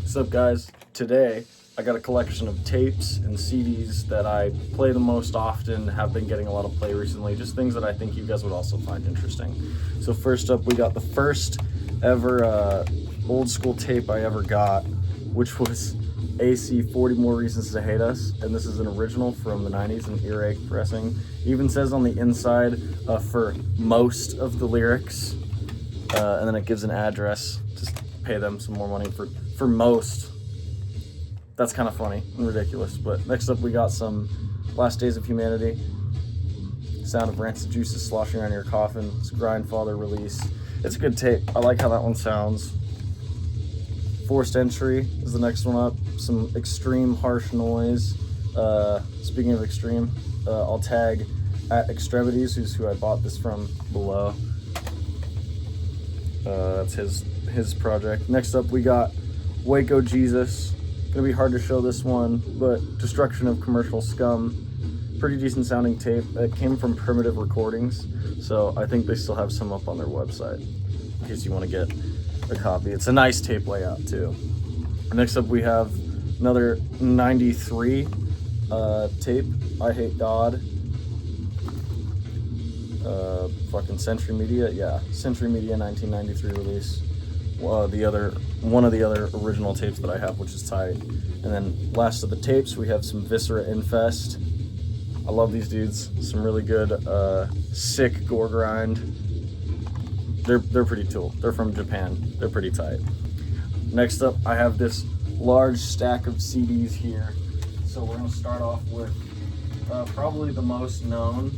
What's up, guys? Today I got a collection of tapes and CDs that I play the most often, have been getting a lot of play recently, just things that I think you guys would also find interesting. So first up, we got the first ever old school tape I ever got, which was AC 40 More Reasons to Hate Us, and this is an original from the 90s, an earache pressing. It even says on the inside for most of the lyrics, and then it gives an address. Just pay them some more money for most. That's kind of funny and ridiculous. But next up, we got some Last Days of Humanity. Sound of rancid juices sloshing around your coffin. It's a Grindfather release. It's a good tape. I like how that one sounds. Forced Entry is the next one up. Some extreme harsh noise. Speaking of extreme, I'll tag at Extremities, who's who I bought this from, below. That's his project. Next up, we got Waco Jesus. Gonna be hard to show this one, but Destruction of Commercial Scum. Pretty decent sounding tape. It came from Primitive Recordings, so I think they still have some up on their website in case you want to get a copy. It's a nice tape layout too. Next up, we have another 93 tape, I Hate God. Fucking Century Media, yeah, Century Media 1993 release. One of the other original tapes that I have, which is tight. And then last of the tapes, we have some Viscera Infest. I love these dudes. Some really good, sick gore grind. They're pretty cool. They're from Japan. They're pretty tight. Next up, I have this large stack of CDs here. So we're gonna start off with probably the most known,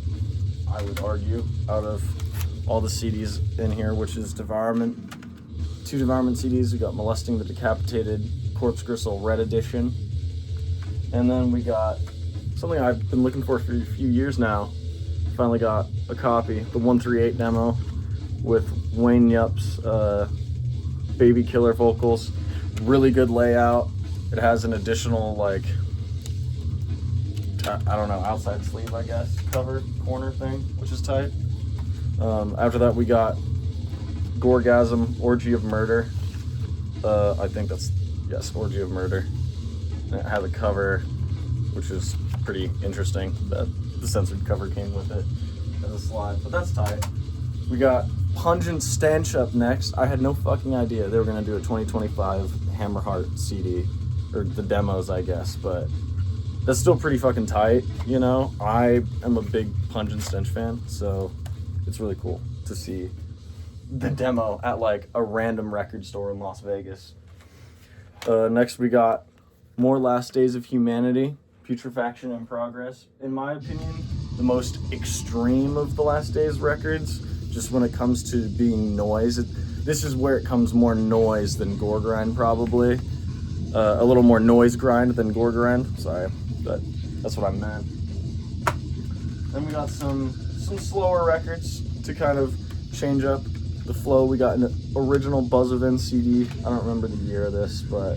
I would argue, out of all the CDs in here, which is Devourment. 2 Devourment CDs. We got Molesting the Decapitated, Corpse Gristle Red Edition. And then we got something I've been looking for a few years now. Finally got a copy, the 138 demo with Wayne Yupp's Baby Killer vocals. Really good layout. It has an additional, like, I don't know, outside sleeve, I guess, cover corner thing, which is tight. After that, we got Gorgasm, Orgy of Murder. I think that's, yes, Orgy of Murder. And it had a cover, which is pretty interesting, that the censored cover came with it as a slide, but that's tight. We got Pungent Stench up next. I had no fucking idea they were gonna do a 2025 Hammerheart CD, or the demos, I guess, but that's still pretty fucking tight, you know? I am a big Pungent Stench fan, so it's really cool to see the demo at like a random record store in Las Vegas. Next we got more Last Days of Humanity, Putrefaction in Progress. In my opinion, the most extreme of the Last Days records, just when it comes to being noise. This is where it comes more noise than gore grind, probably. A little more noise grind than gore grind. Sorry, but that's what I meant. Then we got some slower records to kind of change up the flow. We got an original Buzz Event CD. I don't remember the year of this, but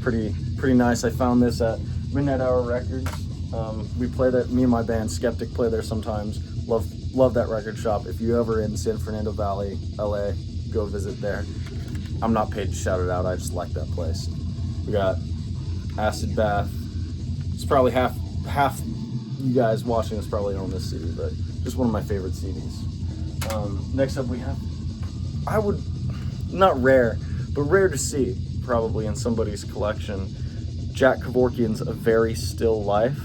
pretty nice. I found this at Midnight Hour Records. We play that. Me and my band Skeptic play there sometimes. Love that record shop. If you ever in San Fernando Valley, LA, go visit there. I'm not paid to shout it out. I just like that place. We got Acid Bath. It's probably half you guys watching this probably own this CD, but just one of my favorite CDs. Next up we have, I would, not rare, but rare to see probably in somebody's collection, Jack Kevorkian's A Very Still Life.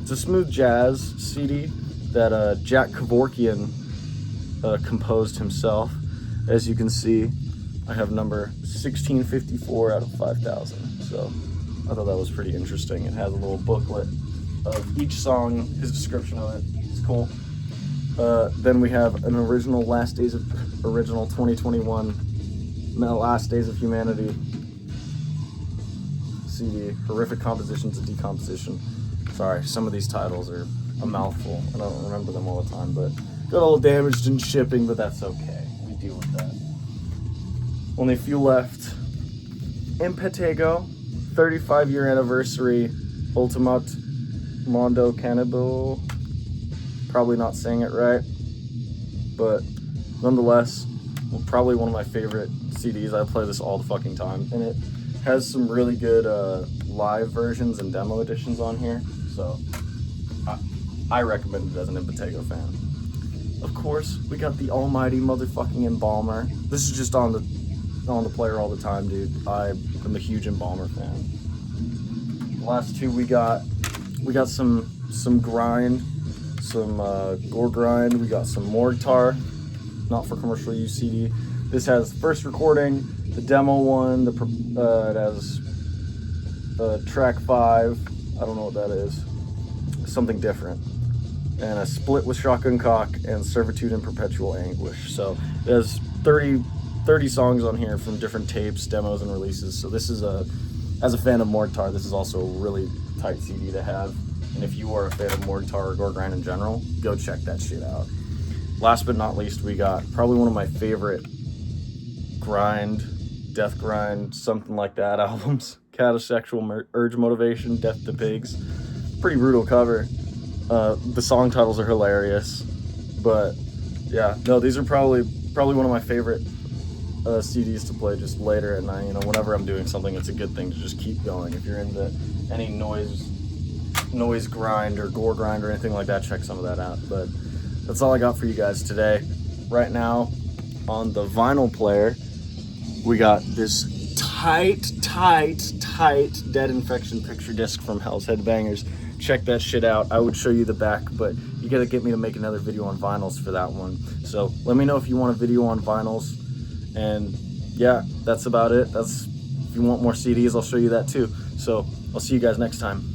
It's a smooth jazz CD that Jack Kevorkian composed himself. As you can see, I have number 1654 out of 5,000, so I thought that was pretty interesting. It has a little booklet of each song, his description of it. It's cool. Then we have an original original 2021 Last Days of Humanity CD, Horrific Compositions of Decomposition. Sorry, some of these titles are a mouthful, and I don't remember them all the time, but got a little damaged in shipping, but that's okay. We deal with that. Only a few left. Impetego, 35-year anniversary, Ultimate Mondo Cannibal. Probably not saying it right, but nonetheless, probably one of my favorite CDs. I play this all the fucking time, and it has some really good live versions and demo editions on here, so I recommend it as an Impetigo fan. Of course, we got the almighty motherfucking embalmer. This is just on the player all the time, dude. I am a huge embalmer fan. The last two we got some grind, some gore grind. We got some morguetar, not for commercial use CD. This has first recording, the demo one, it has track 5, I don't know what that is, something different, and a split with Shotgun Cock and Servitude and Perpetual Anguish. So there's 30 songs on here from different tapes, demos, and releases. So this is as a fan of morguetar, this is also a really tight CD to have. And if you are a fan of morguetar or gore grind in general, go check that shit out. Last but not least, we got probably one of my favorite grind, death grind, something like that albums. Catasexual Urge Motivation, Death to Pigs. Pretty brutal cover. The song titles are hilarious, but yeah, no, these are probably one of my favorite CDs to play just later at night. You know, whenever I'm doing something, it's a good thing to just keep going. If you're into any noise grind or gore grind or anything like that, check some of that out. But that's all I got for you guys today. Right now, on the vinyl player, we got this tight Dead Infection picture disc from Hell's Headbangers. Check that shit out. I would show you the back, but you gotta get me to make another video on vinyls for that one. So let me know if you want a video on vinyls. And yeah, that's about it. If you want more CDs, I'll show you that too. So I'll see you guys next time.